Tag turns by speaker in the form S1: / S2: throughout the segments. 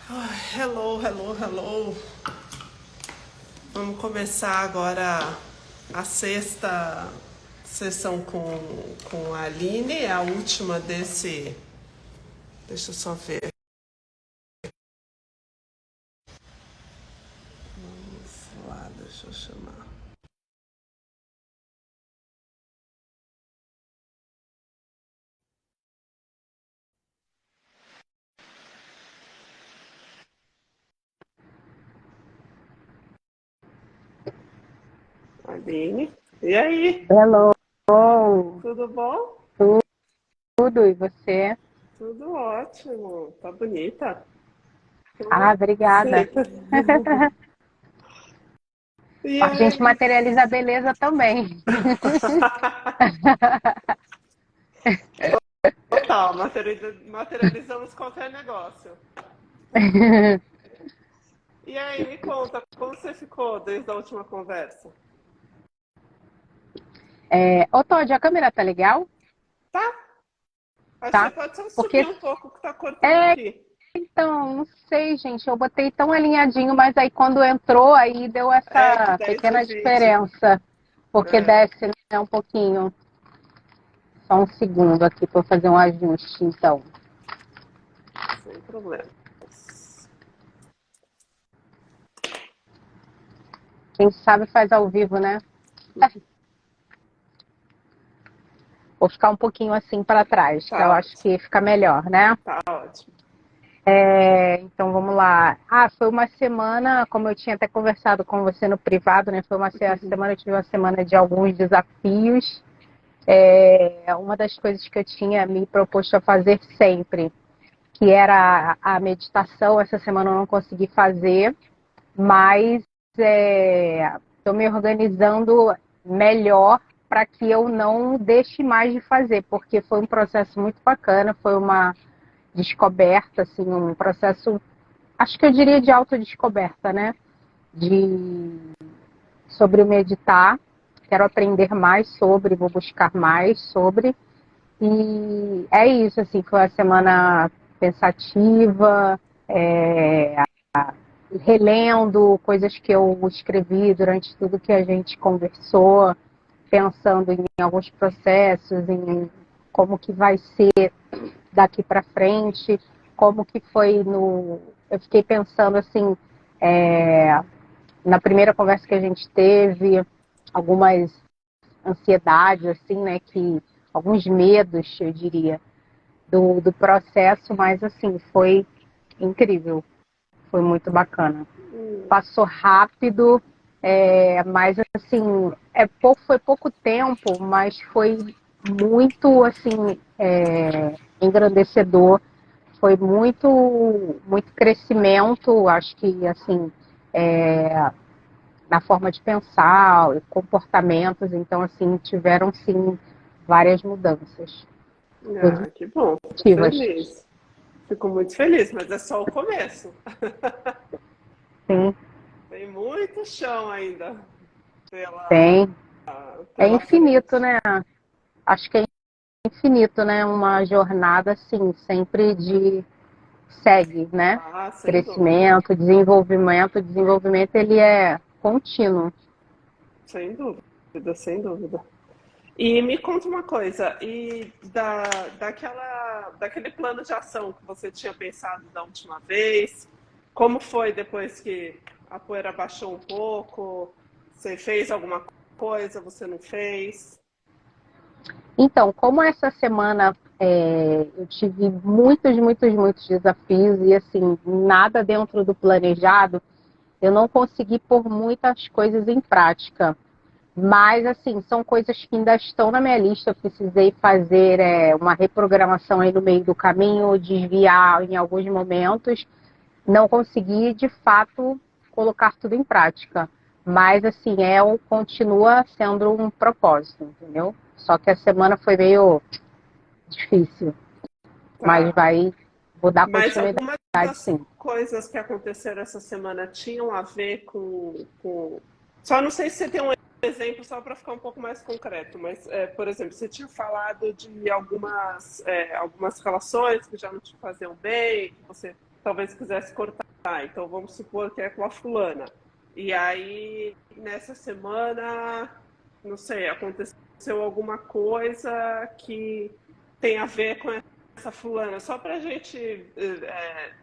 S1: Hello, hello, hello. Vamos começar agora a sexta sessão com a Aline, a última desse. Deixa eu só ver. Vamos lá, deixa eu chamar. Aline, e aí?
S2: Hello,
S1: Tudo bom?
S2: tudo, e você?
S1: Tudo ótimo. Tá bonita?
S2: Ah, obrigada.
S1: Aceita. E
S2: A gente
S1: aí?
S2: materializa a beleza também.
S1: Total, materializamos qualquer negócio. E aí, me conta, como você ficou desde a última conversa?
S2: Ô, Todd, a câmera tá legal?
S1: Tá? Acho que você
S2: Tá?
S1: pode só subir
S2: Porque,
S1: um pouco que tá cortando
S2: é,
S1: aqui.
S2: então, não sei, gente, eu botei tão alinhadinho, mas aí quando entrou, aí deu
S1: É, que
S2: essa
S1: daí
S2: pequena
S1: divide.
S2: diferença. Porque
S1: É,
S2: desce, né, um pouquinho. Só um segundo aqui para fazer um ajuste, então.
S1: sem problema.
S2: Quem sabe faz ao vivo, né? Vou ficar um pouquinho assim para trás, que eu
S1: Tá
S2: acho
S1: ótimo,
S2: que fica melhor, né?
S1: tá ótimo.
S2: Então vamos lá. Foi uma semana, como eu tinha até conversado com você no privado, né? Foi uma semana, eu tive uma semana de alguns desafios. Uma das coisas que eu tinha me proposto a fazer sempre, que era a meditação, essa semana eu não consegui fazer, mas estou me organizando melhor para que eu não deixe mais de fazer, porque foi um processo muito bacana, foi uma descoberta, assim, um processo, acho que eu diria de autodescoberta, né? Sobre o meditar. Quero aprender mais sobre, vou buscar mais sobre. E é isso, assim, foi uma semana pensativa, relendo coisas que eu escrevi durante tudo que a gente conversou, pensando em alguns processos, em como que vai ser daqui para frente, como que foi no... Eu fiquei pensando, assim, é, na primeira conversa que a gente teve, algumas ansiedades, assim, né, que... alguns medos, eu diria, do processo, mas, assim, foi incrível, foi muito bacana. Passou rápido, mas, assim, foi pouco tempo, mas foi muito, assim, engrandecedor. Foi muito crescimento, acho que, assim, na forma de pensar, comportamentos. Então, assim, tiveram, sim, várias mudanças
S1: Ah, que bom, fico
S2: positivas.
S1: feliz. Fico muito feliz, mas é só o começo.
S2: Sim,
S1: Tem muito chão ainda pela,
S2: tem. É
S1: pela
S2: infinito,
S1: frente.
S2: né? Acho que é infinito, né? Uma jornada, assim, sempre de segue, né?
S1: Ah, sem dúvida,
S2: Crescimento, desenvolvimento. O desenvolvimento, ele é contínuo.
S1: sem dúvida, sem dúvida. E me conta uma coisa, daquele plano de ação que você tinha pensado da última vez, como foi depois que a poeira baixou um pouco? Você fez alguma coisa, você não fez?
S2: Então, como essa semana eu tive muitos desafios e, assim, nada dentro do planejado, eu não consegui pôr muitas coisas em prática. Mas, assim, são coisas que ainda estão na minha lista. Eu precisei fazer uma reprogramação aí no meio do caminho, desviar em alguns momentos. Não consegui, de fato, colocar tudo em prática. Mas, assim, continua sendo um propósito, entendeu? Só que a semana foi meio difícil. Mas
S1: Tá.
S2: vou dar
S1: Mas
S2: continuidade,
S1: alguma das
S2: sim.
S1: coisas que aconteceram essa semana tinham a ver Só não sei se você tem um exemplo só para ficar um pouco mais concreto, mas, por exemplo, você tinha falado de algumas relações que já não te faziam bem, que você talvez quisesse cortar. Então, vamos supor que é com a fulana. E aí, nessa semana, não sei, aconteceu alguma coisa que tem a ver com essa fulana. Só para a gente,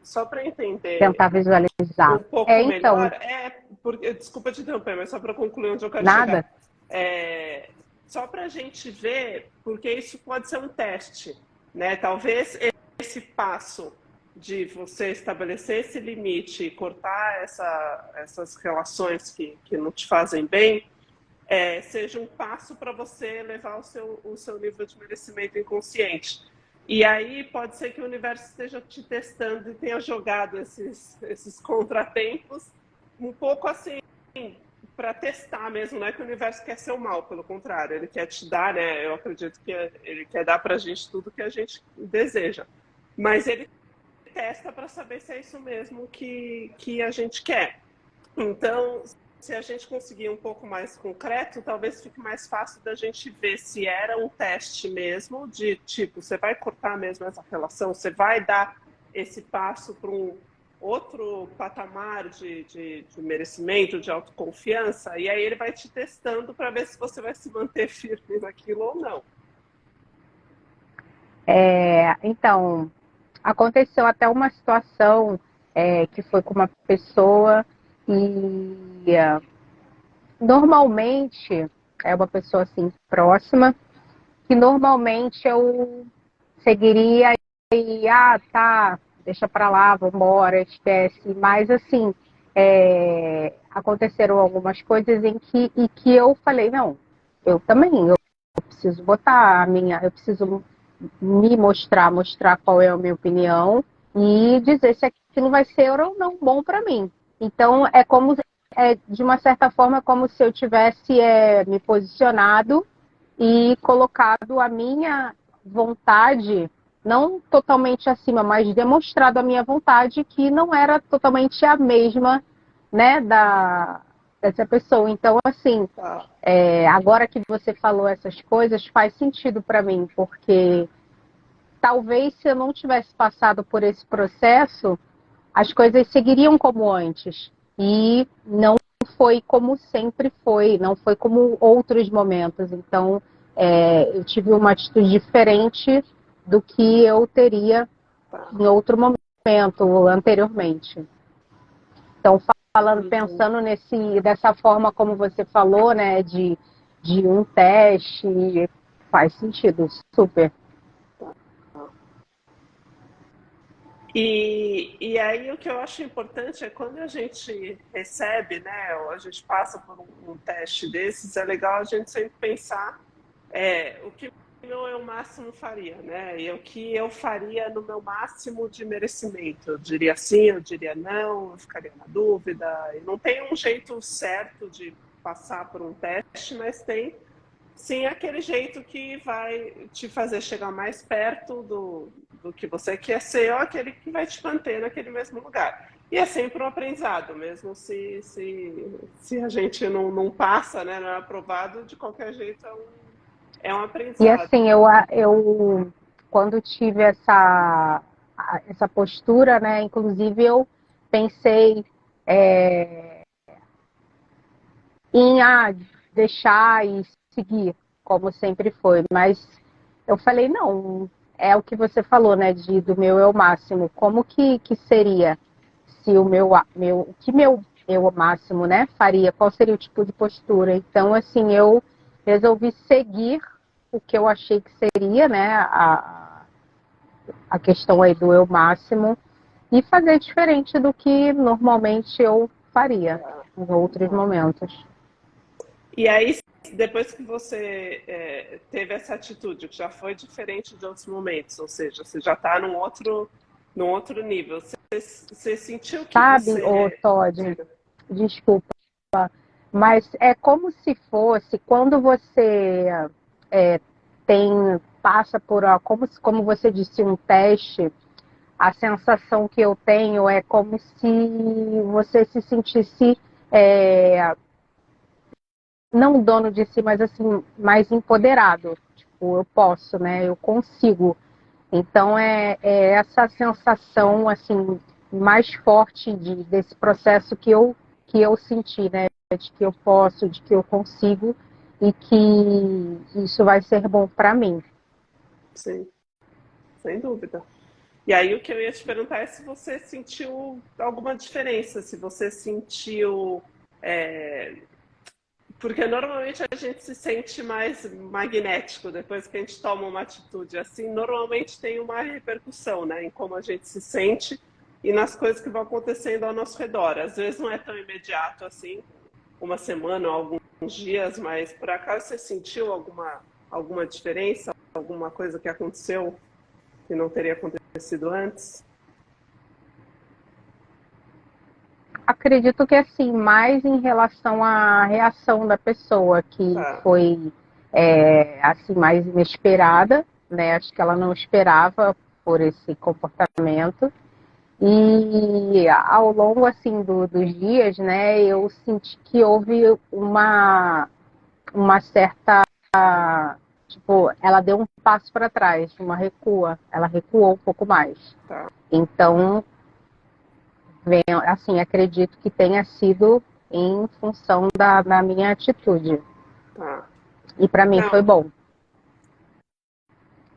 S1: só para entender
S2: Tentar visualizar.
S1: um pouco
S2: Então,
S1: melhor, porque, desculpa te interromper, mas só para concluir onde eu quero
S2: nada.
S1: chegar. Só para a gente ver, porque isso pode ser um teste, né? Talvez esse passo de você estabelecer esse limite e cortar essas relações que não te fazem bem, seja um passo para você levar o seu nível de merecimento inconsciente. E aí pode ser que o universo esteja te testando e tenha jogado esses contratempos um pouco assim, para testar mesmo. Não é que o universo quer ser o mal, pelo contrário, ele quer te dar, né? Eu acredito que ele quer dar para a gente tudo que a gente deseja. Mas ele testa para saber se é isso mesmo que a gente quer. Então, se a gente conseguir um pouco mais concreto, talvez fique mais fácil da gente ver se era um teste mesmo, de tipo, você vai cortar mesmo essa relação, você vai dar esse passo para um outro patamar de merecimento, de autoconfiança, e aí ele vai te testando para ver se você vai se manter firme naquilo ou não.
S2: Então, aconteceu até uma situação que foi com uma pessoa e normalmente é uma pessoa assim próxima que normalmente eu seguiria e tá, deixa pra lá, vambora, esquece. Mas assim, aconteceram algumas coisas em que eu falei, não, eu também, eu preciso botar eu preciso me mostrar qual é a minha opinião e dizer se aquilo vai ser ou não bom para mim. Então, de uma certa forma, como se eu tivesse me posicionado e colocado a minha vontade, não totalmente acima, mas demonstrado a minha vontade que não era totalmente a mesma, né, dessa pessoa. Então, assim, agora que você falou essas coisas, faz sentido para mim, porque talvez se eu não tivesse passado por esse processo, as coisas seguiriam como antes. E não foi como sempre foi, não foi como outros momentos. Então, eu tive uma atitude diferente do que eu teria em outro momento, anteriormente. Então, pensando dessa forma como você falou, né, de um teste, faz sentido, super.
S1: E aí o que eu acho importante é quando a gente recebe, né, ou a gente passa por um teste desses, é legal a gente sempre pensar o que o meu eu máximo faria, né? E o que eu faria no meu máximo de merecimento. Eu diria sim, eu diria não, eu ficaria na dúvida. E não tem um jeito certo de passar por um teste, mas tem sim aquele jeito que vai te fazer chegar mais perto do que você quer ser ou aquele que vai te manter naquele mesmo lugar. E é sempre um aprendizado, mesmo se a gente não passa, né, não é aprovado, de qualquer jeito é um aprendizado.
S2: E assim, eu quando tive essa postura, né, inclusive eu pensei em deixar e seguir, como sempre foi. Mas eu falei, não, é o que você falou, né, do meu eu máximo. Como que seria se o que meu eu máximo, né, faria? Qual seria o tipo de postura? Então, assim, eu resolvi seguir o que eu achei que seria, né, a questão aí do eu máximo e fazer diferente do que normalmente eu faria em outros momentos.
S1: E aí, depois que você teve essa atitude, que já foi diferente de outros momentos, ou seja, você já está num outro nível, você sentiu que
S2: Sabe,
S1: você...
S2: Todd, desculpa, mas é como se fosse quando você passa por, como você disse, um teste, a sensação que eu tenho é como se você se sentisse não dono de si, mas assim, mais empoderado. Tipo, eu posso, né? Eu consigo. Então é essa sensação assim mais forte desse processo que eu senti, né? De que eu posso, de que eu consigo e que isso vai ser bom para mim.
S1: Sim, sem dúvida. E aí o que eu ia te perguntar é se você sentiu alguma diferença, se você sentiu. é, Porque normalmente a gente se sente mais magnético depois que a gente toma uma atitude assim. Normalmente tem uma repercussão, né, em como a gente se sente e nas coisas que vão acontecendo ao nosso redor. Às vezes não é tão imediato assim, uma semana ou alguns dias, mas por acaso você sentiu alguma diferença, alguma coisa que aconteceu que não teria acontecido antes?
S2: Acredito que assim, mais em relação à reação da pessoa, que
S1: Tá.
S2: foi assim, mais inesperada, né? Acho que ela não esperava por esse comportamento. E ao longo assim dos dias, né, eu senti que houve uma certa, tipo, ela deu um passo para trás, ela recuou um pouco mais.
S1: Tá,
S2: Então, assim, acredito que tenha sido em função da minha atitude.
S1: tá.
S2: E para mim foi
S1: Não,
S2: bom.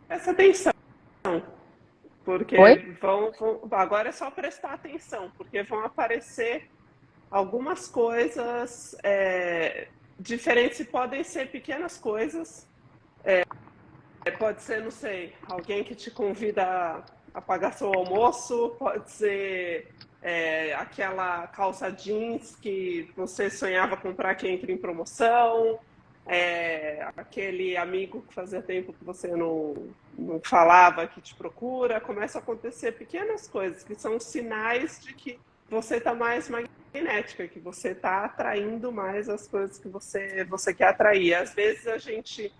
S1: essa atenção,
S2: Oi?
S1: porque agora é só prestar atenção, porque vão aparecer algumas coisas diferentes e podem ser pequenas coisas. Pode ser, não sei, alguém que te convida a pagar seu almoço, pode ser aquela calça jeans que você sonhava comprar que entra em promoção, aquele amigo que fazia tempo que você não falava que te procura. Começa a acontecer pequenas coisas que são sinais de que você está mais magnética, que você está atraindo mais as coisas que você quer atrair. Às vezes a gente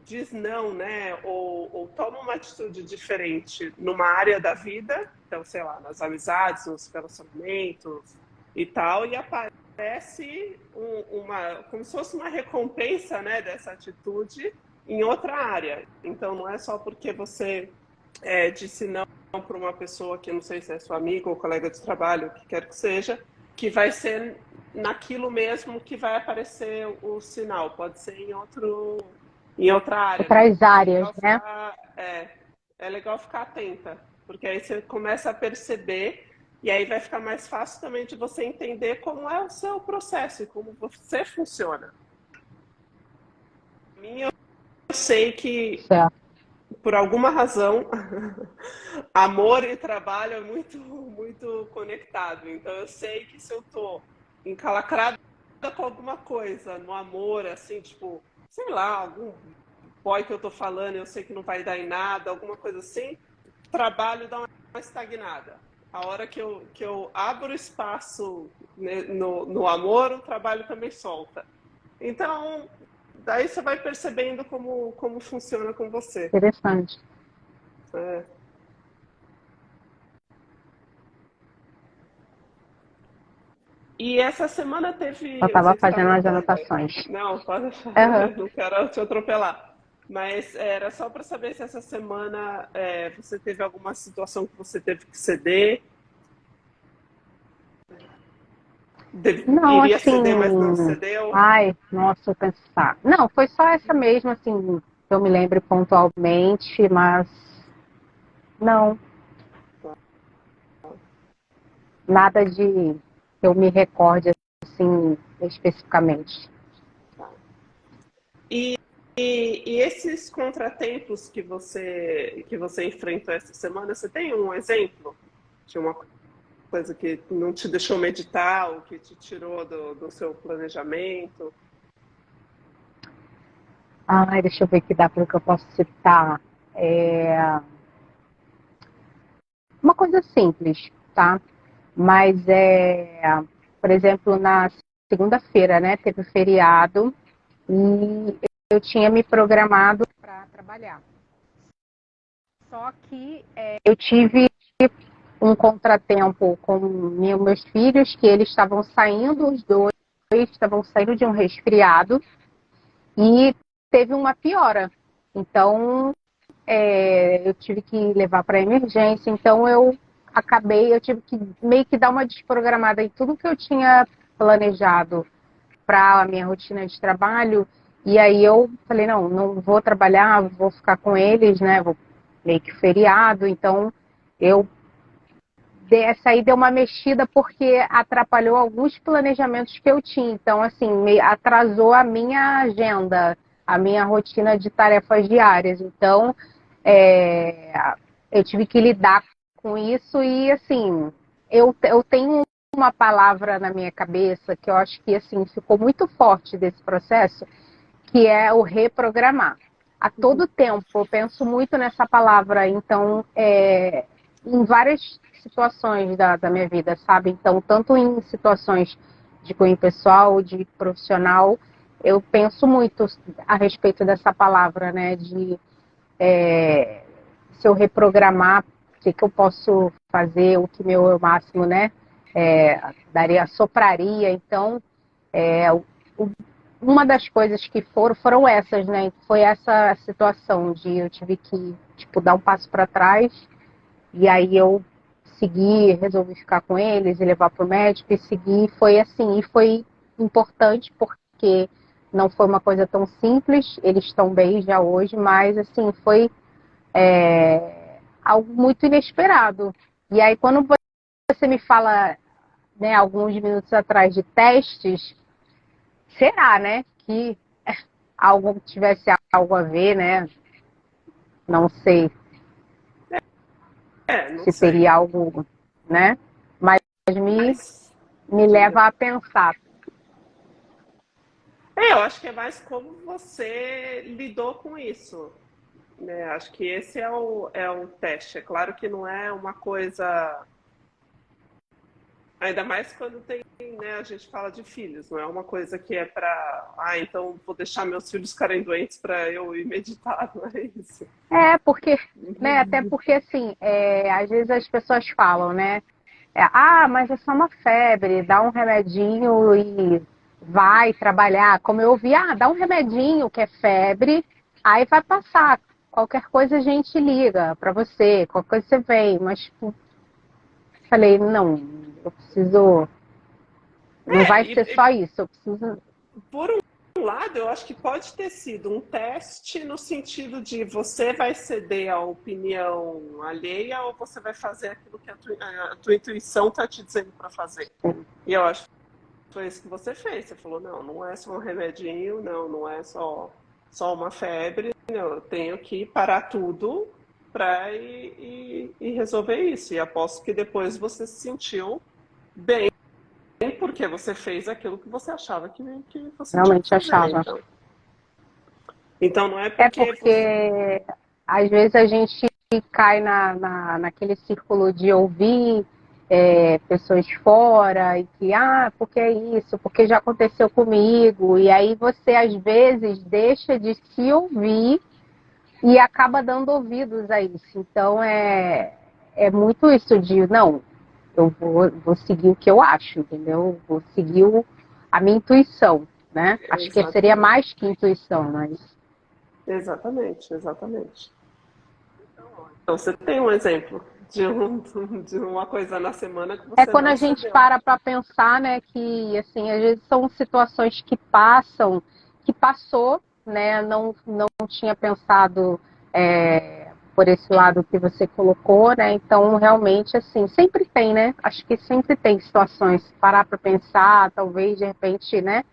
S1: diz não, né? Ou toma uma atitude diferente numa área da vida, então, sei lá, nas amizades, nos relacionamentos e tal, e aparece como se fosse uma recompensa, né, dessa atitude em outra área. Então, não é só porque você disse não para uma pessoa que não sei se é sua amiga ou colega de trabalho, o que quer que seja, que vai ser naquilo mesmo que vai aparecer o sinal. Pode ser em outra área.
S2: Outras
S1: É
S2: áreas,
S1: legal
S2: né?
S1: ficar atenta, porque aí você começa a perceber e aí vai ficar mais fácil também de você entender como é o seu processo e como você funciona. Para mim, eu sei que
S2: Certo.
S1: por alguma razão, amor e trabalho é muito, muito conectado. Então, eu sei que se eu tô encalacrada com alguma coisa no amor, assim, tipo, sei lá, algum boy que eu tô falando, eu sei que não vai dar em nada, alguma coisa assim, trabalho dá uma estagnada. A hora que eu abro espaço, né, no amor, o trabalho também solta. Então, daí você vai percebendo como funciona com você.
S2: Interessante.
S1: É. E essa semana
S2: Eu
S1: teve, eu
S2: estava
S1: sei que você
S2: fazendo
S1: estava.
S2: as anotações.
S1: Não, pode,
S2: Uhum.
S1: não quero te atropelar. Mas era só para saber se essa semana você teve alguma situação que você teve que ceder,
S2: Não,
S1: iria
S2: assim.
S1: ceder, mas não cedeu.
S2: Ai, nossa, eu pensar. Não, foi só essa mesmo, assim, que eu me lembro pontualmente, mas não, nada de que eu me recorde, assim, especificamente.
S1: E, e esses contratempos que você enfrentou essa semana, você tem um exemplo de uma coisa que não te deixou meditar, ou que te tirou do seu planejamento?
S2: Ai, deixa eu ver que dá para o que eu posso citar. É uma coisa simples, tá? Mas por exemplo, na segunda-feira, né, teve feriado e eu tinha me programado para trabalhar. Só que eu tive um contratempo com meus filhos, que eles estavam saindo, os dois estavam saindo de um resfriado e teve uma piora. Então, eu tive que levar para emergência. Então, eu eu tive que meio que dar uma desprogramada em tudo que eu tinha planejado para a minha rotina de trabalho. E aí eu falei, não vou trabalhar, vou ficar com eles, né? Vou meio que feriado. Então essa aí deu uma mexida porque atrapalhou alguns planejamentos que eu tinha. Então, assim, atrasou a minha agenda, a minha rotina de tarefas diárias. Então, eu tive que lidar com isso e, assim, eu tenho uma palavra na minha cabeça que eu acho que, assim, ficou muito forte desse processo, que é o reprogramar. A todo tempo, eu penso muito nessa palavra. Então, em várias situações da minha vida, sabe? Então, tanto em situações de cunho pessoal, de profissional, eu penso muito a respeito dessa palavra, né? De se eu reprogramar, o que eu posso fazer, o que meu eu máximo, né? Sopraria. Então, uma das coisas que foram essas, né? Foi essa situação de eu tive que, tipo, dar um passo para trás e aí eu segui, resolvi ficar com eles e levar para o médico e seguir. Foi assim, e foi importante porque não foi uma coisa tão simples, eles estão bem já hoje, mas assim, foi algo muito inesperado. E aí quando você me fala, né, alguns minutos atrás de testes, será, né, que algo tivesse algo a ver, né? Não sei
S1: Não
S2: se
S1: sei.
S2: teria algo, né? Mas me leva a pensar.
S1: Eu acho que é mais como você lidou com isso. Né? Acho que esse é o teste. É claro que não é uma coisa. Ainda mais quando tem, né, a gente fala de filhos, não é uma coisa que é para. Então vou deixar meus filhos ficarem doentes para eu ir meditar, não é isso.
S2: Porque, né, até porque assim, às vezes as pessoas falam, né? Mas é só uma febre, dá um remedinho e vai trabalhar. Como eu ouvi, dá um remedinho que é febre, aí vai passar. Qualquer coisa a gente liga para você, qualquer coisa você vem. Mas tipo, falei, não, eu preciso. Não vai ser só isso, eu preciso.
S1: Por um lado, eu acho que pode ter sido um teste no sentido de você vai ceder à opinião alheia ou você vai fazer aquilo que a tua intuição está te dizendo para fazer. E eu acho que foi isso que você fez. Você falou, não é só um remedinho, não é só uma febre, eu tenho que parar tudo para ir resolver isso. E aposto que depois você se sentiu bem porque você fez aquilo que você achava que você tinha que
S2: Realmente
S1: fazer.
S2: achava.
S1: Então não é porque
S2: porque às vezes a gente cai naquele círculo de ouvir pessoas fora e que, porque é isso, porque já aconteceu comigo, e aí você às vezes deixa de se ouvir e acaba dando ouvidos a isso. Então é muito isso de, não, eu vou seguir o que eu acho, entendeu? Vou seguir a minha intuição, né? Acho que seria mais que intuição, mas...
S1: Exatamente. Então você tem um exemplo de uma coisa na semana que você
S2: Quando
S1: não
S2: a gente
S1: cedeu.
S2: para pensar, né, que assim, às vezes são situações que passou, né, não tinha pensado por esse lado que você colocou, né, então realmente, assim, sempre tem, né, acho que sempre tem situações, parar para pensar, talvez de repente, né,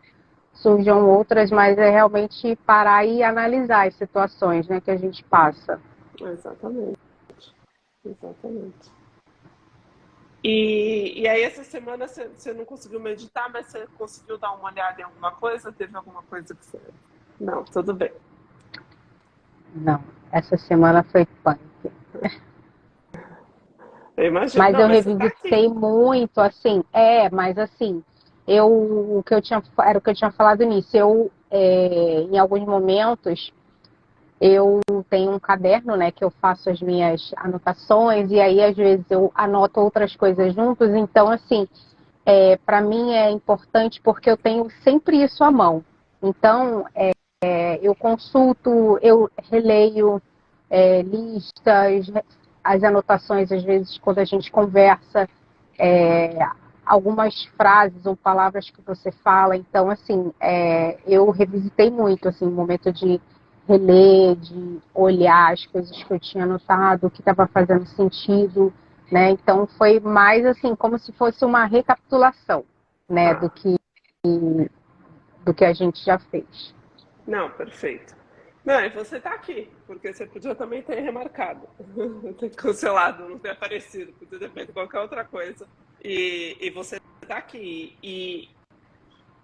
S2: surjam outras, mas é realmente parar e analisar as situações, né, que a gente passa.
S1: Exatamente. E aí essa semana você não conseguiu meditar, mas você conseguiu dar uma olhada em alguma coisa? Teve alguma coisa que você... Não, tudo bem.
S2: Não, essa semana foi punk.
S1: Eu imagino.
S2: Mas
S1: Não,
S2: eu
S1: mas você tá aqui.
S2: revisitei muito, assim, mas assim, o que eu tinha, era o que eu tinha falado nisso. Em alguns momentos, eu tenho um caderno, né, que eu faço as minhas anotações, e aí às vezes eu anoto outras coisas juntos, então assim, para mim é importante porque eu tenho sempre isso à mão. Então, eu consulto, eu releio listas, as anotações, às vezes, quando a gente conversa, algumas frases ou palavras que você fala. Então, assim, eu revisitei muito, assim, o momento de reler, de olhar as coisas que eu tinha anotado, o que estava fazendo sentido, né? Então, foi mais, assim, como se fosse uma recapitulação, né, do que a gente já fez.
S1: Não, perfeito. Não, e você está aqui, porque você podia também ter remarcado, ter cancelado, não ter aparecido, podia ter feito qualquer outra coisa. E você está aqui. E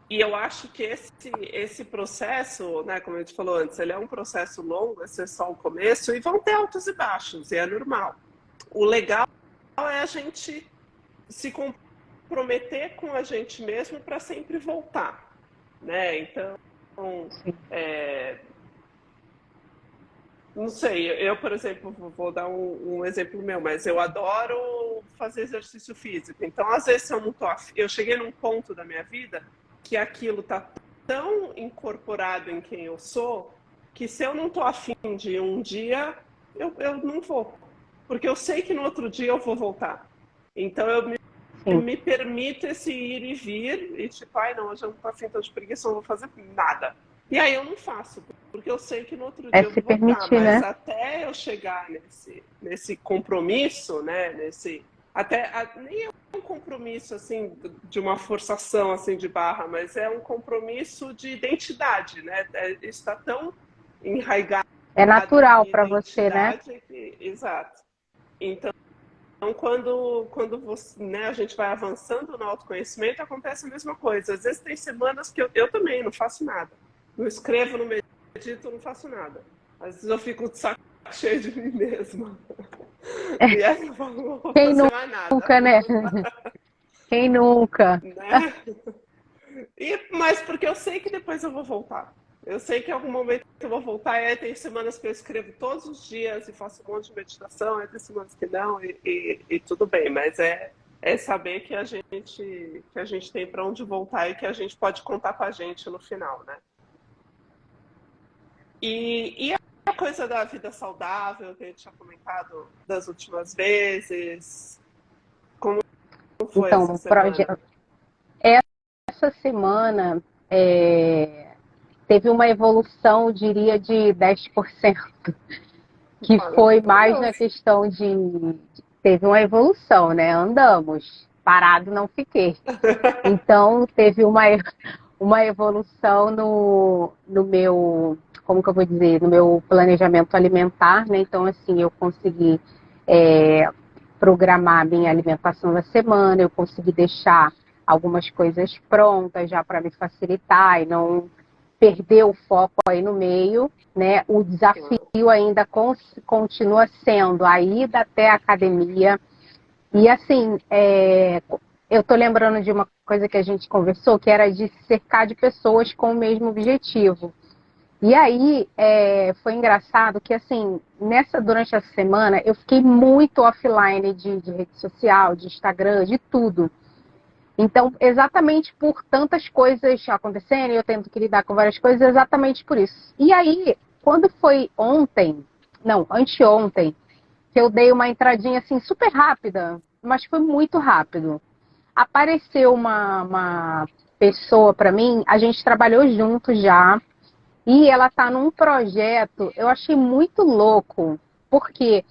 S1: eu acho que esse processo, né, como a gente falou antes, ele é um processo longo, esse é só o começo, e vão ter altos e baixos, e é normal. O legal é a gente se comprometer com a gente mesmo para sempre voltar, né? Então, não sei, eu, por exemplo, vou dar um exemplo meu, mas eu adoro fazer exercício físico. Então, às vezes, eu não tô eu cheguei num ponto da minha vida que aquilo tá tão incorporado em quem eu sou, que se eu não tô afim de ir um dia, eu não vou. Porque eu sei que no outro dia eu vou voltar. Então, me permito esse ir e vir, e tipo, ai não, hoje eu não tô afim, tô de preguiça, não vou fazer nada. E aí eu não faço, porque eu sei que no outro dia eu
S2: Se
S1: vou voltar,
S2: permitir,
S1: mas
S2: né?
S1: até eu chegar nesse compromisso, né, nem é um compromisso assim de uma forçação assim de barra, mas é um compromisso de identidade, né? Isso está tão enraizado
S2: É
S1: na
S2: natural
S1: minha
S2: para você, né?
S1: identidade exato. Então, quando você, né, a gente vai avançando no autoconhecimento, acontece a mesma coisa. Às vezes tem semanas que eu também não faço nada. Não escrevo, não medito, não faço nada. Às vezes eu fico de saco cheio de mim mesma. E aí eu falo, não vou
S2: Quem
S1: fazer mais nada.
S2: nunca, né? Quem nunca?
S1: Né? Mas porque eu sei que depois eu vou voltar. Eu sei que em algum momento eu vou voltar. E aí tem semanas que eu escrevo todos os dias e faço um monte de meditação, aí tem semanas que não, e tudo bem. Mas é saber que a gente tem para onde voltar e que a gente pode contar com a gente no final, né? E a coisa da vida saudável, que a gente tinha comentado das últimas vezes, como foi essa
S2: Então,
S1: semana?
S2: essa semana teve uma evolução, diria, de 10%, que foi mais na
S1: Maravilhoso.
S2: questão teve uma evolução, né? Andamos, parado não fiquei. Então, teve uma evolução no meu, como que eu vou dizer, no meu planejamento alimentar, né? Então, assim, eu consegui programar minha alimentação na semana, eu consegui deixar algumas coisas prontas já para me facilitar e não perder o foco aí no meio, né? O desafio ainda continua sendo a ida até a academia. E assim, eu tô lembrando de uma coisa que a gente conversou, que era de se cercar de pessoas com o mesmo objetivo. E aí, foi engraçado que, assim, durante essa semana, eu fiquei muito offline de rede social, de Instagram, de tudo. Então, exatamente por tantas coisas acontecendo, eu tendo que lidar com várias coisas, exatamente por isso. E aí, quando foi anteontem, que eu dei uma entradinha, assim, super rápida, mas foi muito rápido. Apareceu uma pessoa para mim, a gente trabalhou junto já, e ela está num projeto, eu achei muito louco, porque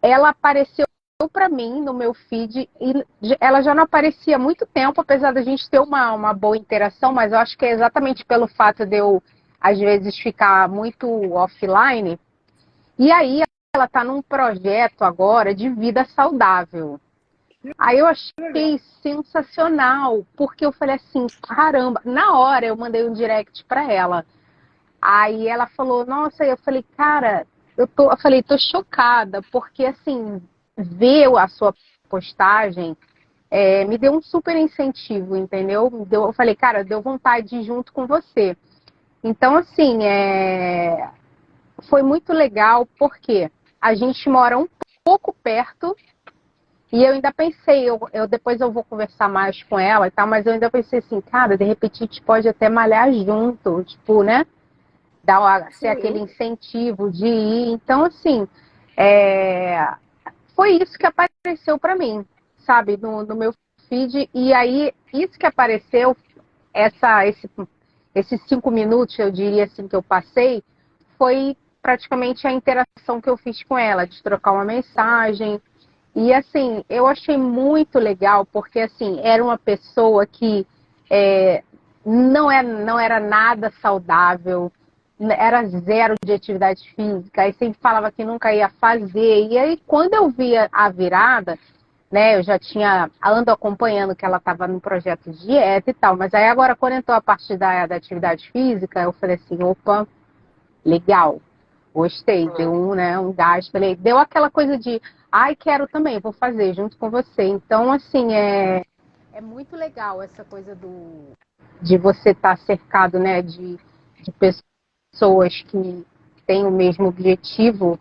S2: ela apareceu para mim no meu feed e ela já não aparecia há muito tempo, apesar da gente ter uma boa interação, mas eu acho que é exatamente pelo fato de eu, às vezes, ficar muito offline. E aí ela está num projeto agora de vida saudável. Aí eu achei sensacional, porque eu falei assim, caramba, na hora eu mandei um direct para ela. Aí ela falou, nossa, eu falei, cara, eu falei, tô chocada, porque assim, ver a sua postagem me deu um super incentivo, entendeu? Eu falei, cara, deu vontade de ir junto com você. Então, assim, foi muito legal, porque a gente mora um pouco perto, e eu ainda pensei, depois eu vou conversar mais com ela e tal, mas eu ainda pensei assim, cara, de repente a gente pode até malhar junto, tipo, né? Ser aquele incentivo de ir. Então, assim, foi isso que apareceu para mim, sabe, no meu feed. E aí, isso que apareceu, esses 5 minutos, eu diria assim, que eu passei, foi praticamente a interação que eu fiz com ela, de trocar uma mensagem. E assim, eu achei muito legal, porque assim, era uma pessoa que não era nada saudável, era zero de atividade física, aí sempre falava que nunca ia fazer. E aí, quando eu via a virada, né, eu já ando acompanhando que ela estava num projeto de dieta e tal, mas aí agora, quando entrou a parte da atividade física, eu falei assim, opa, legal, gostei, deu um gás, falei, deu aquela coisa de, ai, quero também, vou fazer junto com você. Então, assim, é muito legal essa coisa de você estar cercado, né, de pessoas que têm o mesmo objetivo,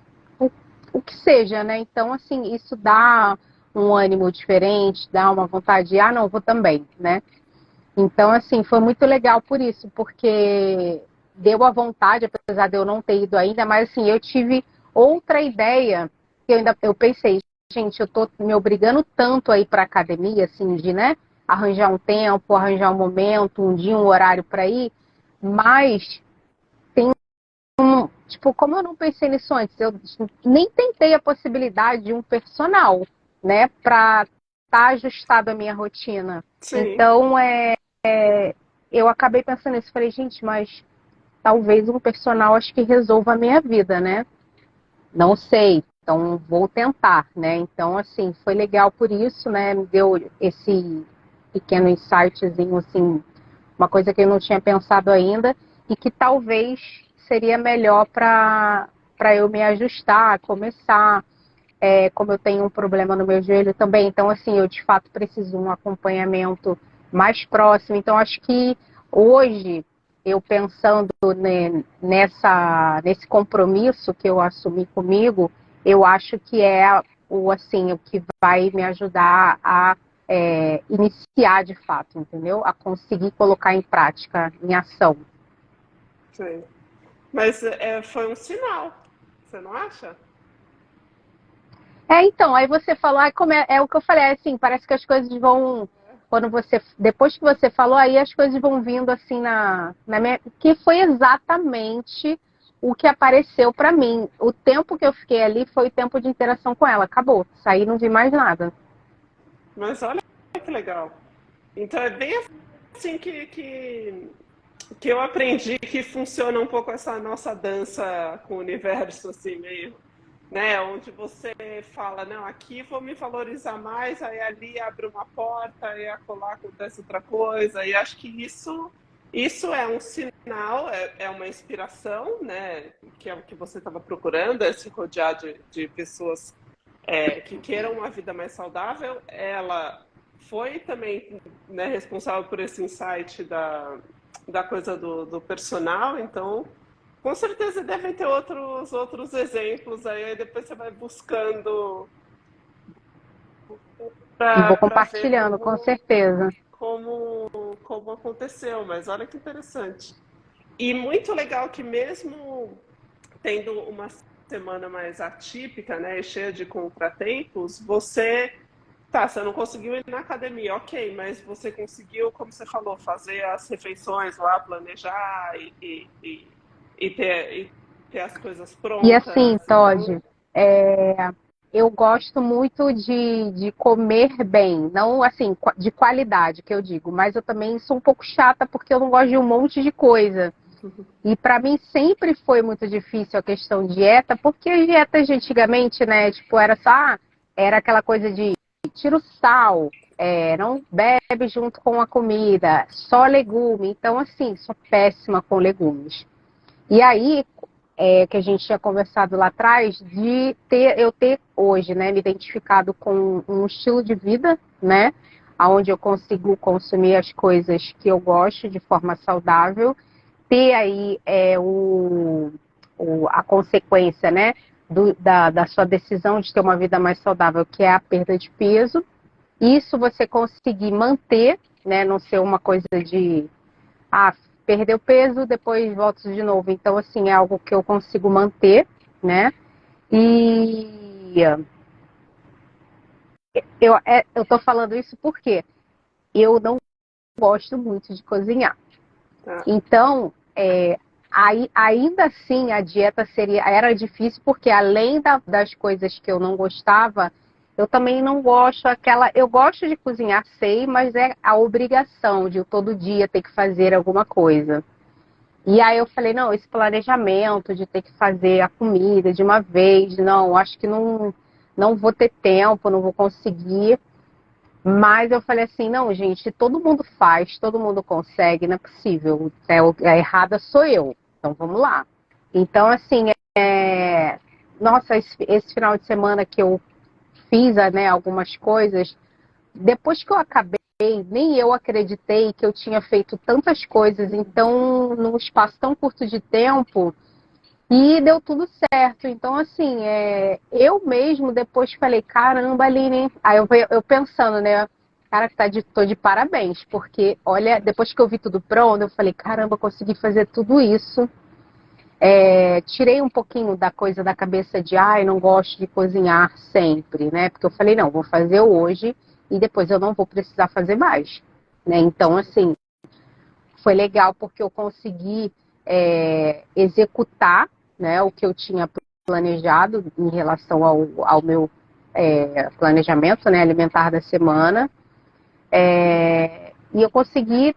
S2: o que seja, né? Então, assim, isso dá um ânimo diferente, dá uma vontade de, não, vou também, né? Então, assim, foi muito legal por isso, porque deu a vontade, apesar de eu não ter ido ainda, mas assim, eu tive outra ideia, que eu pensei, gente, eu tô me obrigando tanto a ir para academia, assim, de, né, arranjar um tempo, arranjar um momento, um dia, um horário para ir, mas tipo, como eu não pensei nisso antes, eu nem tentei a possibilidade de um personal, né, para estar ajustado à minha rotina.
S1: Sim.
S2: Então, eu acabei pensando nisso, falei, gente, mas talvez um personal acho que resolva a minha vida, né? Não sei, então vou tentar, né? Então, assim, foi legal por isso, né? Me deu esse pequeno insightzinho, assim, uma coisa que eu não tinha pensado ainda e que talvez seria melhor para eu me ajustar, começar. Como eu tenho um problema no meu joelho também, então, assim, eu de fato preciso de um acompanhamento mais próximo. Então, acho que hoje, eu pensando nesse compromisso que eu assumi comigo, eu acho que o que vai me ajudar a iniciar de fato, entendeu? A conseguir colocar em prática, em ação.
S1: Sim. Mas foi um sinal, você não acha?
S2: Então, aí você falou, é o que eu falei, assim, parece que as coisas vão, depois que você falou, aí as coisas vão vindo assim na minha, que foi exatamente o que apareceu para mim. O tempo que eu fiquei ali foi o tempo de interação com ela, acabou, saí, não vi mais nada.
S1: Mas olha que legal. Então é bem assim que eu aprendi que funciona um pouco essa nossa dança com o universo, assim, meio, né? Onde você fala, não, aqui vou me valorizar mais, aí ali abre uma porta, aí acolá acontece outra coisa, e acho que isso é um sinal, é uma inspiração, né? Que é o que você estava procurando, é se rodear de pessoas que queiram uma vida mais saudável. Ela foi também, né, responsável por esse insight da coisa do personal, então com certeza devem ter outros exemplos aí depois você vai buscando
S2: E vou
S1: para ver
S2: compartilhando, com certeza.
S1: como aconteceu, mas olha que interessante. E muito legal que mesmo tendo uma semana mais atípica, né, cheia de contratempos, você não conseguiu ir na academia, ok, mas você conseguiu, como você falou, fazer as refeições lá, planejar e ter as coisas
S2: E assim,
S1: prontas. Então,
S2: Todd, eu gosto muito de comer bem, não assim, de qualidade, que eu digo, mas eu também sou um pouco chata porque eu não gosto de um monte de coisa. E para mim sempre foi muito difícil a questão de dieta, porque as dietas de antigamente, né, tipo, era aquela coisa de tira o sal, não bebe junto com a comida, só legume. Então, assim, sou péssima com legumes. E aí, que a gente tinha conversado lá atrás, eu ter hoje, né, me identificado com um estilo de vida, né, onde eu consigo consumir as coisas que eu gosto de forma saudável, ter aí a consequência, né, da sua decisão de ter uma vida mais saudável, que é a perda de peso. Isso você conseguir manter, né, não ser uma coisa de perdeu peso, depois volto de novo. Então, assim, é algo que eu consigo manter, né? E Eu tô falando isso porque eu não gosto muito de cozinhar.
S1: Tá?
S2: Então, ainda assim, a dieta era difícil, porque além das coisas que eu não gostava, eu também não gosto eu gosto de cozinhar, sei, mas é a obrigação de eu todo dia ter que fazer alguma coisa. E aí eu falei, não, esse planejamento de ter que fazer a comida de uma vez, não, acho que não vou ter tempo, não vou conseguir. Mas eu falei assim, não, gente, todo mundo faz, todo mundo consegue, não é possível. A errada sou eu. Então vamos lá. Então, assim, nossa, esse final de semana que eu fiz, né, algumas coisas, depois que eu acabei, nem eu acreditei que eu tinha feito tantas coisas, então, num espaço tão curto de tempo, e deu tudo certo. Então, assim, eu mesmo depois falei, caramba, Aline. Aí eu pensando, né? Cara, tô de parabéns, porque, olha, depois que eu vi tudo pronto, eu falei, caramba, consegui fazer tudo isso. Tirei um pouquinho da coisa da cabeça de, ai, não gosto de cozinhar sempre, né? Porque eu falei, não, vou fazer hoje e depois eu não vou precisar fazer mais, né? Então, assim, foi legal porque eu consegui executar, né, o que eu tinha planejado em relação ao meu planejamento, né, alimentar da semana, e eu consegui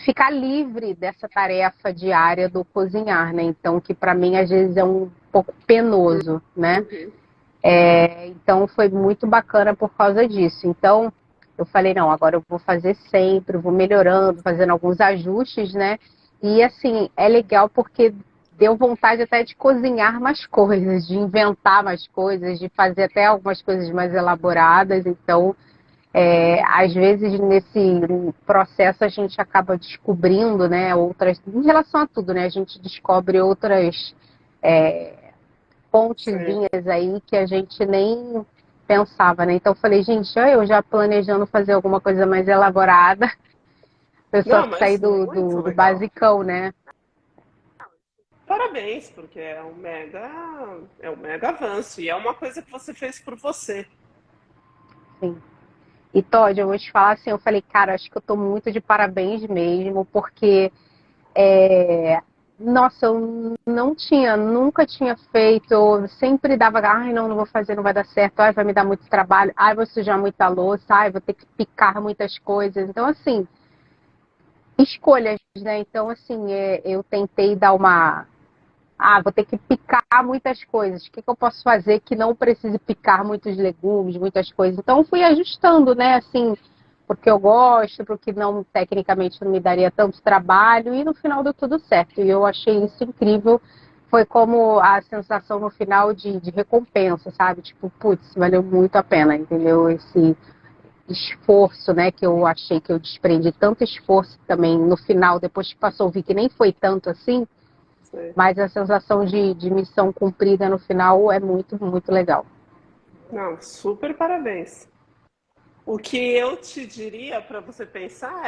S2: ficar livre dessa tarefa diária do cozinhar, né? Então, que para mim às vezes é um pouco penoso, né?
S1: Uhum.
S2: Então foi muito bacana por causa disso. Então eu falei, não, agora eu vou fazer sempre, vou melhorando, fazendo alguns ajustes, né? E assim, é legal porque deu vontade até de cozinhar mais coisas, de inventar mais coisas, de fazer até algumas coisas mais elaboradas. Então, às vezes nesse processo a gente acaba descobrindo, né, outras, em relação a tudo, né? A gente descobre outras
S1: Sim.
S2: pontezinhas aí que a gente nem pensava, né? Então eu falei, gente, eu já planejando fazer alguma coisa mais elaborada, a pessoa
S1: Não,
S2: sair
S1: mas muito
S2: do
S1: legal.
S2: basicão, né?
S1: Parabéns, porque é um mega avanço e é uma coisa que você fez por você.
S2: Sim. E Todd, eu vou te falar assim, eu falei, cara, acho que eu tô muito de parabéns mesmo, porque nossa, eu nunca tinha feito, eu sempre dava, ai, não vou fazer, não vai dar certo, ai, vai me dar muito trabalho, ai, vou sujar muita louça, ai, vou ter que picar muitas coisas. Então, assim, escolhas, né? Então, assim, eu tentei dar uma. Ah, vou ter que picar muitas coisas. O que eu posso fazer que não precise picar muitos legumes, muitas coisas? Então, fui ajustando, né? Assim, porque eu gosto, porque não, tecnicamente, não me daria tanto trabalho, e no final deu tudo certo. E eu achei isso incrível. Foi como a sensação no final de recompensa, sabe? Tipo, putz, valeu muito a pena, entendeu? Esse esforço, né, que eu achei que eu desprendi tanto esforço também no final, depois que passou, vi que nem foi tanto assim,
S1: Sim.
S2: mas a sensação de missão cumprida no final é muito, muito legal.
S1: Não, super parabéns. O que eu te diria para você pensar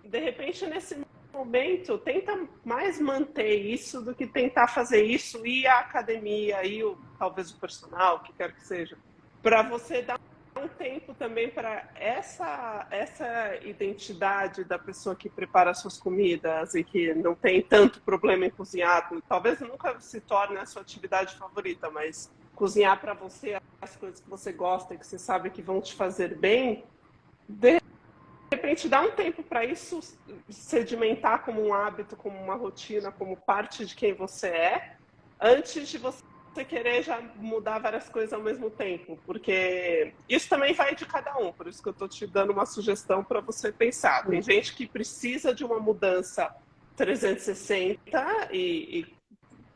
S1: de repente, nesse momento, tenta mais manter isso do que tentar fazer isso, ir à academia, talvez o personal, o que quer que seja, para você dar um tempo também para essa identidade da pessoa que prepara suas comidas e que não tem tanto problema em cozinhar. Talvez nunca se torne a sua atividade favorita, mas cozinhar para você as coisas que você gosta e que você sabe que vão te fazer bem, de repente dá um tempo para isso sedimentar como um hábito, como uma rotina, como parte de quem você é, antes de você querer já mudar várias coisas ao mesmo tempo, porque isso também vai de cada um, por isso que eu estou te dando uma sugestão para você pensar. Tem gente que precisa de uma mudança 360 e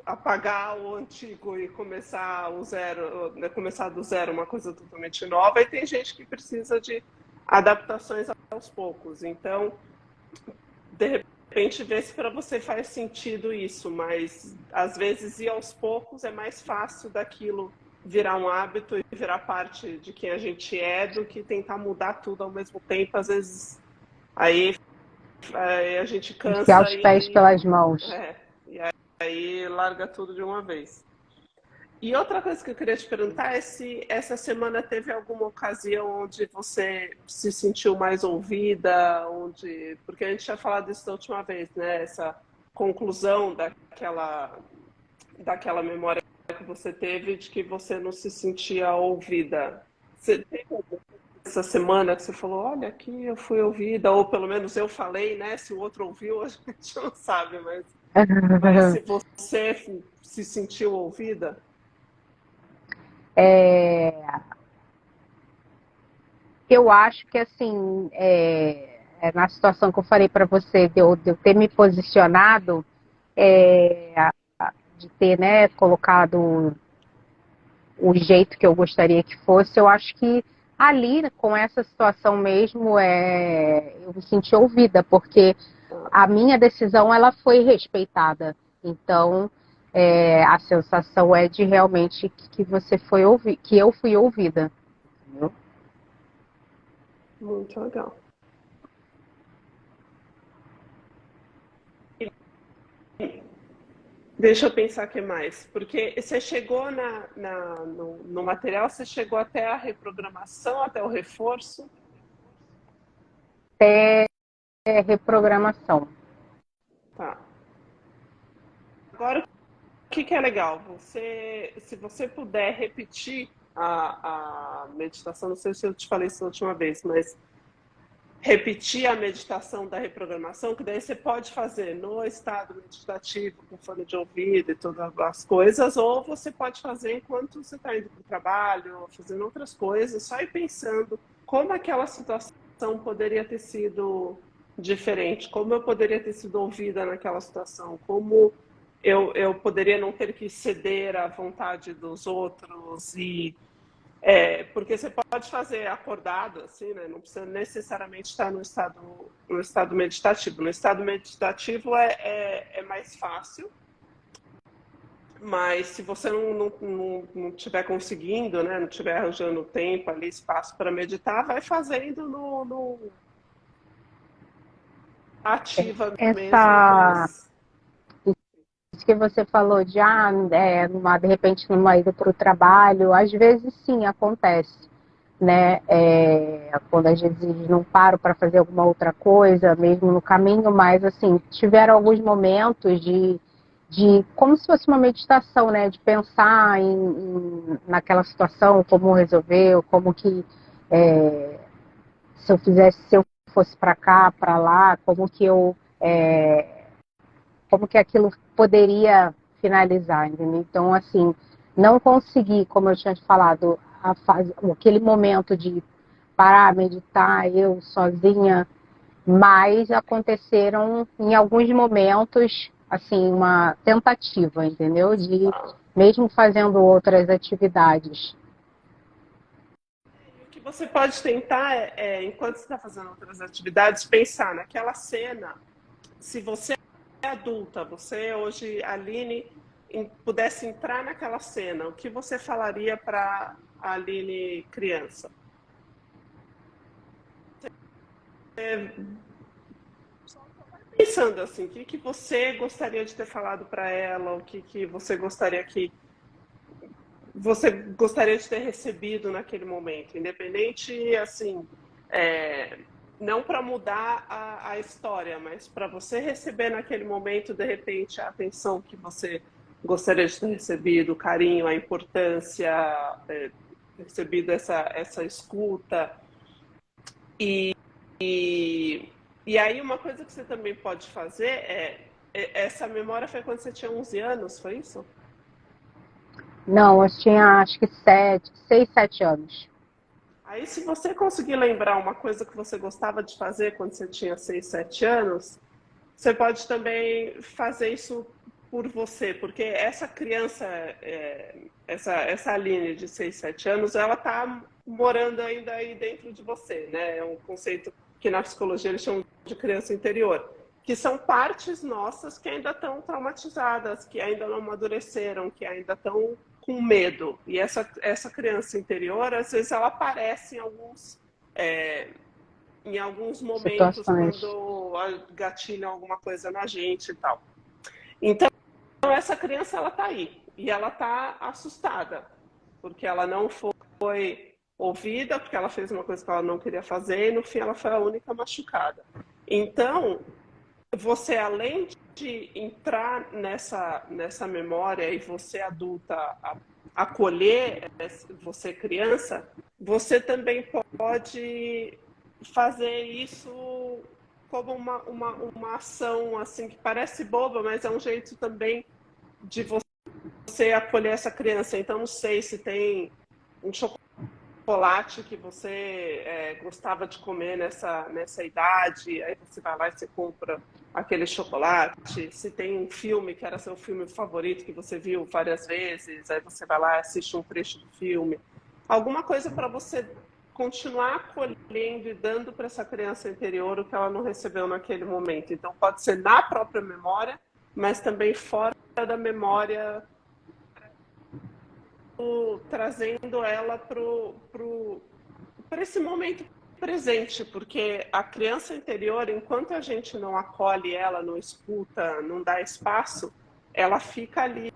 S1: apagar o antigo e começar o zero, né, começar do zero uma coisa totalmente nova, e tem gente que precisa de adaptações aos poucos. Então, de repente, vê se para você faz sentido isso, mas às vezes ir aos poucos é mais fácil daquilo virar um hábito e virar parte de quem a gente é do que tentar mudar tudo ao mesmo tempo. Às vezes aí, aí a gente
S2: Enfiar
S1: cansa
S2: os pés pelas mãos.
S1: e aí larga tudo de uma vez. E outra coisa que eu queria te perguntar é se essa semana teve alguma ocasião onde você se sentiu mais ouvida, onde, porque a gente tinha falado isso da última vez, né? Essa conclusão daquela memória que você teve de que você não se sentia ouvida. Você teve essa semana que você falou, olha, aqui eu fui ouvida, ou pelo menos eu falei, né? Se o outro ouviu, a gente não sabe, mas se você se sentiu ouvida.
S2: É, eu acho que, assim, na situação que eu falei para você, de eu ter me posicionado, é, de ter, né, colocado o jeito que eu gostaria que fosse, eu acho que ali, com essa situação mesmo, eu me senti ouvida, porque a minha decisão ela foi respeitada. Então, a sensação é de realmente que você foi que eu fui ouvida. Entendeu?
S1: Muito legal. Deixa eu pensar o que mais. Porque você chegou no material, você chegou até a reprogramação, até o reforço.
S2: Até reprogramação.
S1: Tá. Agora, o que é legal? Se você puder repetir a meditação, não sei se eu te falei isso na última vez, mas repetir a meditação da reprogramação, que daí você pode fazer no estado meditativo, com fone de ouvido e todas as coisas, ou você pode fazer enquanto você está indo para o trabalho, fazendo outras coisas, só ir pensando como aquela situação poderia ter sido diferente, como eu poderia ter sido ouvida naquela situação, como eu poderia não ter que ceder à vontade dos outros porque você pode fazer acordado, assim, né? Não precisa necessariamente estar no estado meditativo. No estado meditativo é mais fácil, mas se você não estiver conseguindo, né? Não estiver arranjando tempo ali, espaço para meditar, vai fazendo no ativa mesmo,
S2: Essa
S1: mas
S2: isso que você falou de, de repente, numa ida para o trabalho, às vezes sim, acontece, né? Quando às vezes não paro para fazer alguma outra coisa, mesmo no caminho, mas assim, tiveram alguns momentos de como se fosse uma meditação, né? De pensar naquela situação, como resolver, como que se eu fosse para cá, para lá, como que aquilo poderia finalizar, entendeu? Então, assim, não consegui, como eu tinha te falado, aquele momento de parar, meditar, eu sozinha, mas aconteceram em alguns momentos, assim, uma tentativa, entendeu? De, mesmo fazendo outras atividades.
S1: o que você pode tentar enquanto você está fazendo outras atividades, pensar naquela cena. Se você é adulta, você hoje, Aline, pudesse entrar naquela cena, o que você falaria para a Aline criança? Pensando assim, o que você gostaria de ter falado para ela, o que você gostaria de ter recebido naquele momento, independente assim, é, não para mudar a história, mas para você receber naquele momento, de repente, a atenção que você gostaria de ter recebido, o carinho, a importância, recebido essa escuta. E aí uma coisa que você também pode fazer essa memória foi quando você tinha 11 anos, foi isso?
S2: Não, eu tinha acho que 6, 7 anos.
S1: Aí, se você conseguir lembrar uma coisa que você gostava de fazer quando você tinha 6, 7 anos, você pode também fazer isso por você, porque essa criança, essa Aline de 6, 7 anos, ela está morando ainda aí dentro de você, né? É um conceito que na psicologia eles chamam de criança interior, que são partes nossas que ainda estão traumatizadas, que ainda não amadureceram, que ainda estão com medo. E essa criança interior, às vezes, ela aparece em alguns momentos
S2: Situações.
S1: quando gatilham alguma coisa na gente e tal. Então, essa criança, ela está aí. e ela está assustada, porque ela não foi ouvida, porque ela fez uma coisa que ela não queria fazer, e no fim ela foi a única machucada. Então, você, além de entrar nessa memória e você adulta acolher você criança, você também pode fazer isso como uma ação assim que parece boba, mas é um jeito também de você acolher essa criança. Então, não sei se tem um chocolate que você gostava de comer nessa idade, aí você vai lá e você compra aquele chocolate. Se tem um filme que era seu filme favorito, que você viu várias vezes, aí você vai lá e assiste um trecho do filme. Alguma coisa para você continuar acolhendo e dando para essa criança interior o que ela não recebeu naquele momento. Então, pode ser na própria memória, mas também fora da memória, trazendo ela para esse momento presente, porque a criança interior, enquanto a gente não acolhe ela, não escuta, não dá espaço, ela fica ali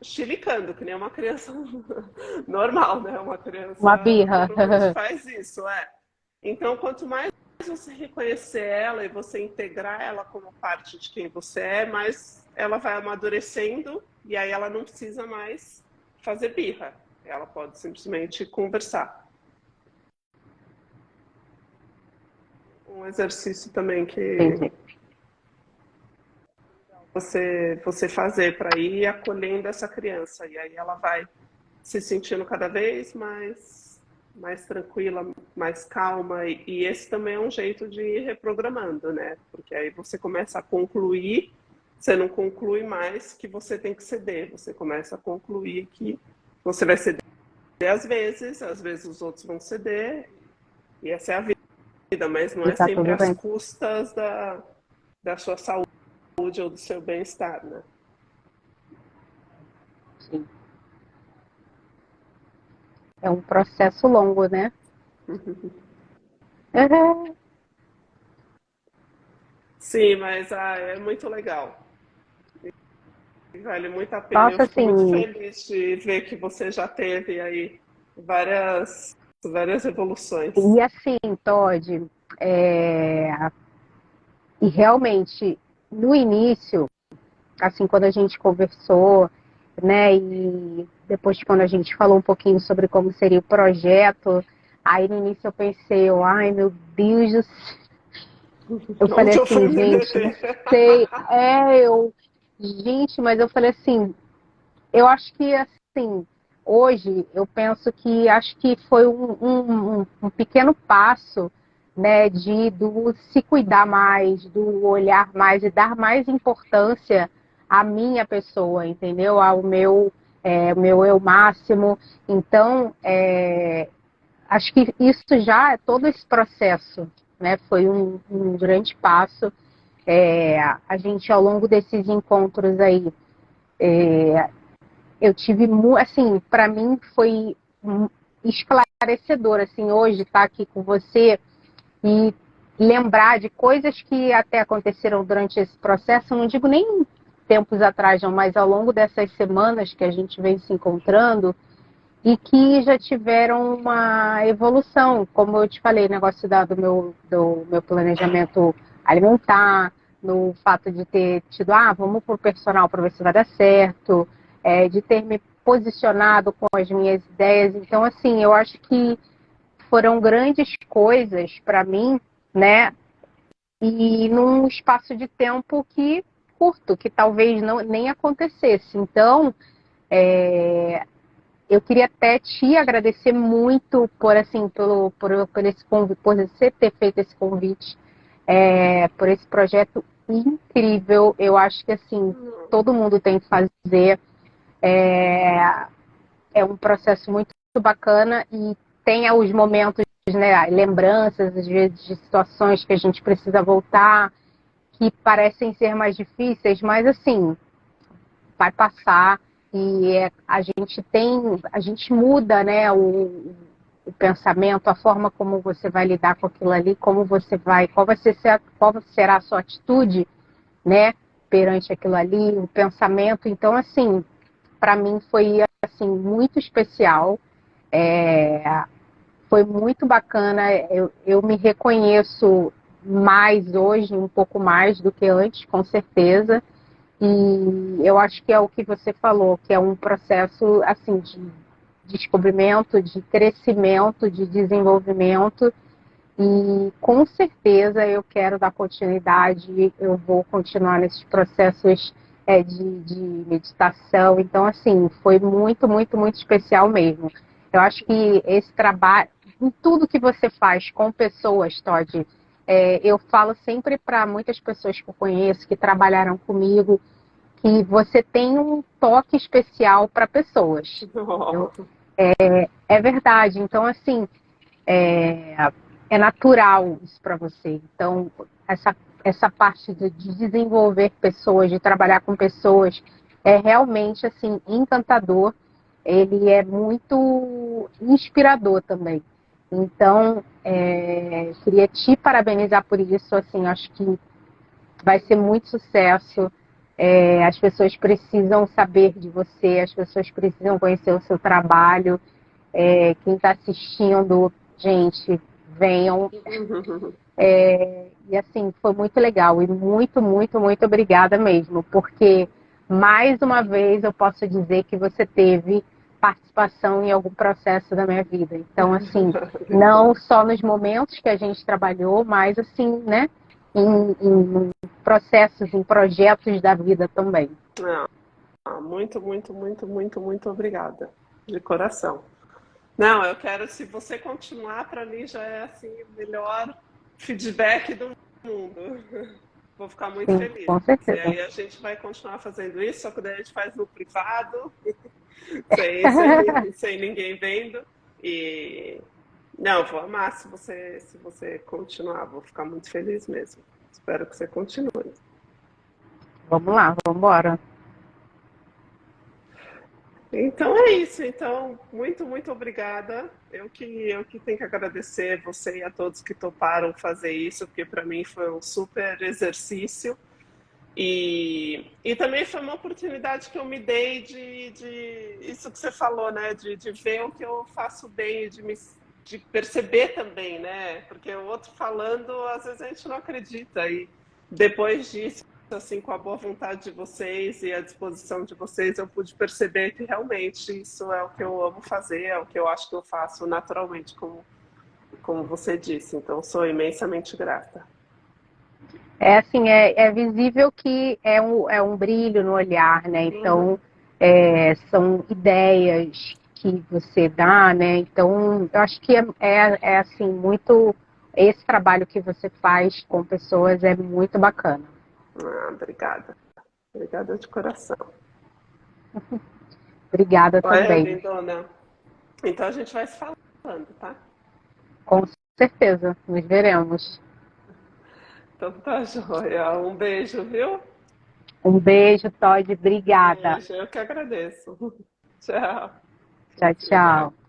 S1: chilicando, que nem uma criança normal, né? Uma criança
S2: Uma birra.
S1: normalmente faz isso, Então, quanto mais você reconhecer ela e você integrar ela como parte de quem você é, mais ela vai amadurecendo e aí ela não precisa mais fazer birra. Ela pode simplesmente conversar. Um exercício também que
S2: Entendi.
S1: você fazer para ir acolhendo essa criança. E aí ela vai se sentindo cada vez mais tranquila, mais calma. E esse também é um jeito de ir reprogramando, né? Porque aí você começa a concluir, você não conclui mais que você tem que ceder. Você começa a concluir que você vai ceder às vezes os outros vão ceder, e essa é a vida, mas não
S2: E
S1: é
S2: tá
S1: sempre
S2: tudo
S1: às
S2: bem.
S1: custas da sua saúde ou do seu bem-estar, né?
S2: Sim. É um processo longo, né?
S1: Sim, mas é muito legal. Vale muito a pena. Eu
S2: Nossa,
S1: fico muito
S2: assim,
S1: feliz de ver que você já teve aí várias evoluções.
S2: e assim, Todd, e realmente, no início, assim, quando a gente conversou, né, e depois quando a gente falou um pouquinho sobre como seria o projeto, aí no início eu pensei, ai meu Deus do céu, eu falei
S1: Onde eu fui
S2: assim,
S1: me
S2: gente, não
S1: meter?
S2: sei, gente, mas eu falei assim, eu acho que assim, hoje eu penso que acho que foi um pequeno passo, né, do se cuidar mais, do olhar mais e dar mais importância à minha pessoa, entendeu? Ao meu eu máximo. Então, acho que isso já, todo esse processo, né, foi um grande passo. A gente, ao longo desses encontros aí, eu tive, assim, para mim foi esclarecedor, assim, hoje estar aqui com você e lembrar de coisas que até aconteceram durante esse processo, não digo nem tempos atrás, não, mas ao longo dessas semanas que a gente vem se encontrando e que já tiveram uma evolução, como eu te falei, negócio do meu planejamento alimentar, no fato de ter tido, vamos pro personal para ver se vai dar certo, de ter me posicionado com as minhas ideias. Então, assim, eu acho que foram grandes coisas para mim, né? E num espaço de tempo que curto, que talvez não nem acontecesse. Então, eu queria até te agradecer muito por assim, por esse convite, por você ter feito esse convite, por esse projeto incrível. Eu acho que assim todo mundo tem que fazer. É um processo muito bacana e tem os momentos, né, lembranças, às vezes, de situações que a gente precisa voltar, que parecem ser mais difíceis, mas assim, vai passar e a gente muda, né, o pensamento, a forma como você vai lidar com aquilo ali, qual será a sua atitude, né, perante aquilo ali, o pensamento. Então, assim, para mim foi assim muito especial. Foi muito bacana. Eu me reconheço mais hoje, um pouco mais do que antes, com certeza. E eu acho que é o que você falou, que é um processo assim de descobrimento, de crescimento, de desenvolvimento. E com certeza eu quero dar continuidade, eu vou continuar nesses processos de meditação. Então, assim, foi muito, muito, muito especial mesmo. Eu acho que esse trabalho, em tudo que você faz com pessoas, Todd, eu falo sempre para muitas pessoas que eu conheço, que trabalharam comigo, que você tem um toque especial para pessoas. É verdade. Então, assim, é natural isso para você. Então, essa parte de desenvolver pessoas, de trabalhar com pessoas, é realmente assim encantador. Ele é muito inspirador também. Então, queria te parabenizar por isso. Assim, acho que vai ser muito sucesso. As pessoas precisam saber de você, as pessoas precisam conhecer o seu trabalho. Quem está assistindo, gente, venham. E assim, foi muito legal e muito, muito, muito obrigada mesmo, porque mais uma vez eu posso dizer que você teve participação em algum processo da minha vida. Então, assim, não só nos momentos que a gente trabalhou, mas assim, né, em processos, em projetos da vida também.
S1: Muito, muito, muito, muito, muito obrigada, de coração. Não, eu quero, se você continuar, para mim já é assim o melhor feedback do mundo. Vou ficar muito
S2: Sim,
S1: feliz.
S2: com
S1: E
S2: certeza.
S1: aí a gente vai continuar fazendo isso, só que daí a gente faz no privado, sem ninguém vendo. E não, vou amar se você continuar, vou ficar muito feliz mesmo. Espero que você continue.
S2: Vamos lá, vamos embora.
S1: Então é isso. Então, muito, muito obrigada. Eu que tenho que agradecer você e a todos que toparam fazer isso, porque para mim foi um super exercício. E também foi uma oportunidade que eu me dei de isso que você falou, né? De ver o que eu faço bem, de perceber também, né? Porque o outro falando, às vezes a gente não acredita. E depois disso, assim, com a boa vontade de vocês e a disposição de vocês, eu pude perceber que realmente isso é o que eu amo fazer, é o que eu acho que eu faço naturalmente, como você disse. Então, sou imensamente grata.
S2: Assim, é visível que é um brilho no olhar, né?
S1: Uhum.
S2: Então, são ideias que você dá, né? Então, eu acho que assim, muito... Esse trabalho que você faz com pessoas é muito bacana.
S1: Obrigada. Obrigada de coração.
S2: Obrigada
S1: Olha,
S2: também.
S1: lindona. Então a gente vai se falando, tá?
S2: Com certeza, nos veremos.
S1: Então tá joia. Um beijo, viu?
S2: Um beijo, Todd. Obrigada.
S1: Beijo, eu que agradeço. Tchau.
S2: Tchau, tchau.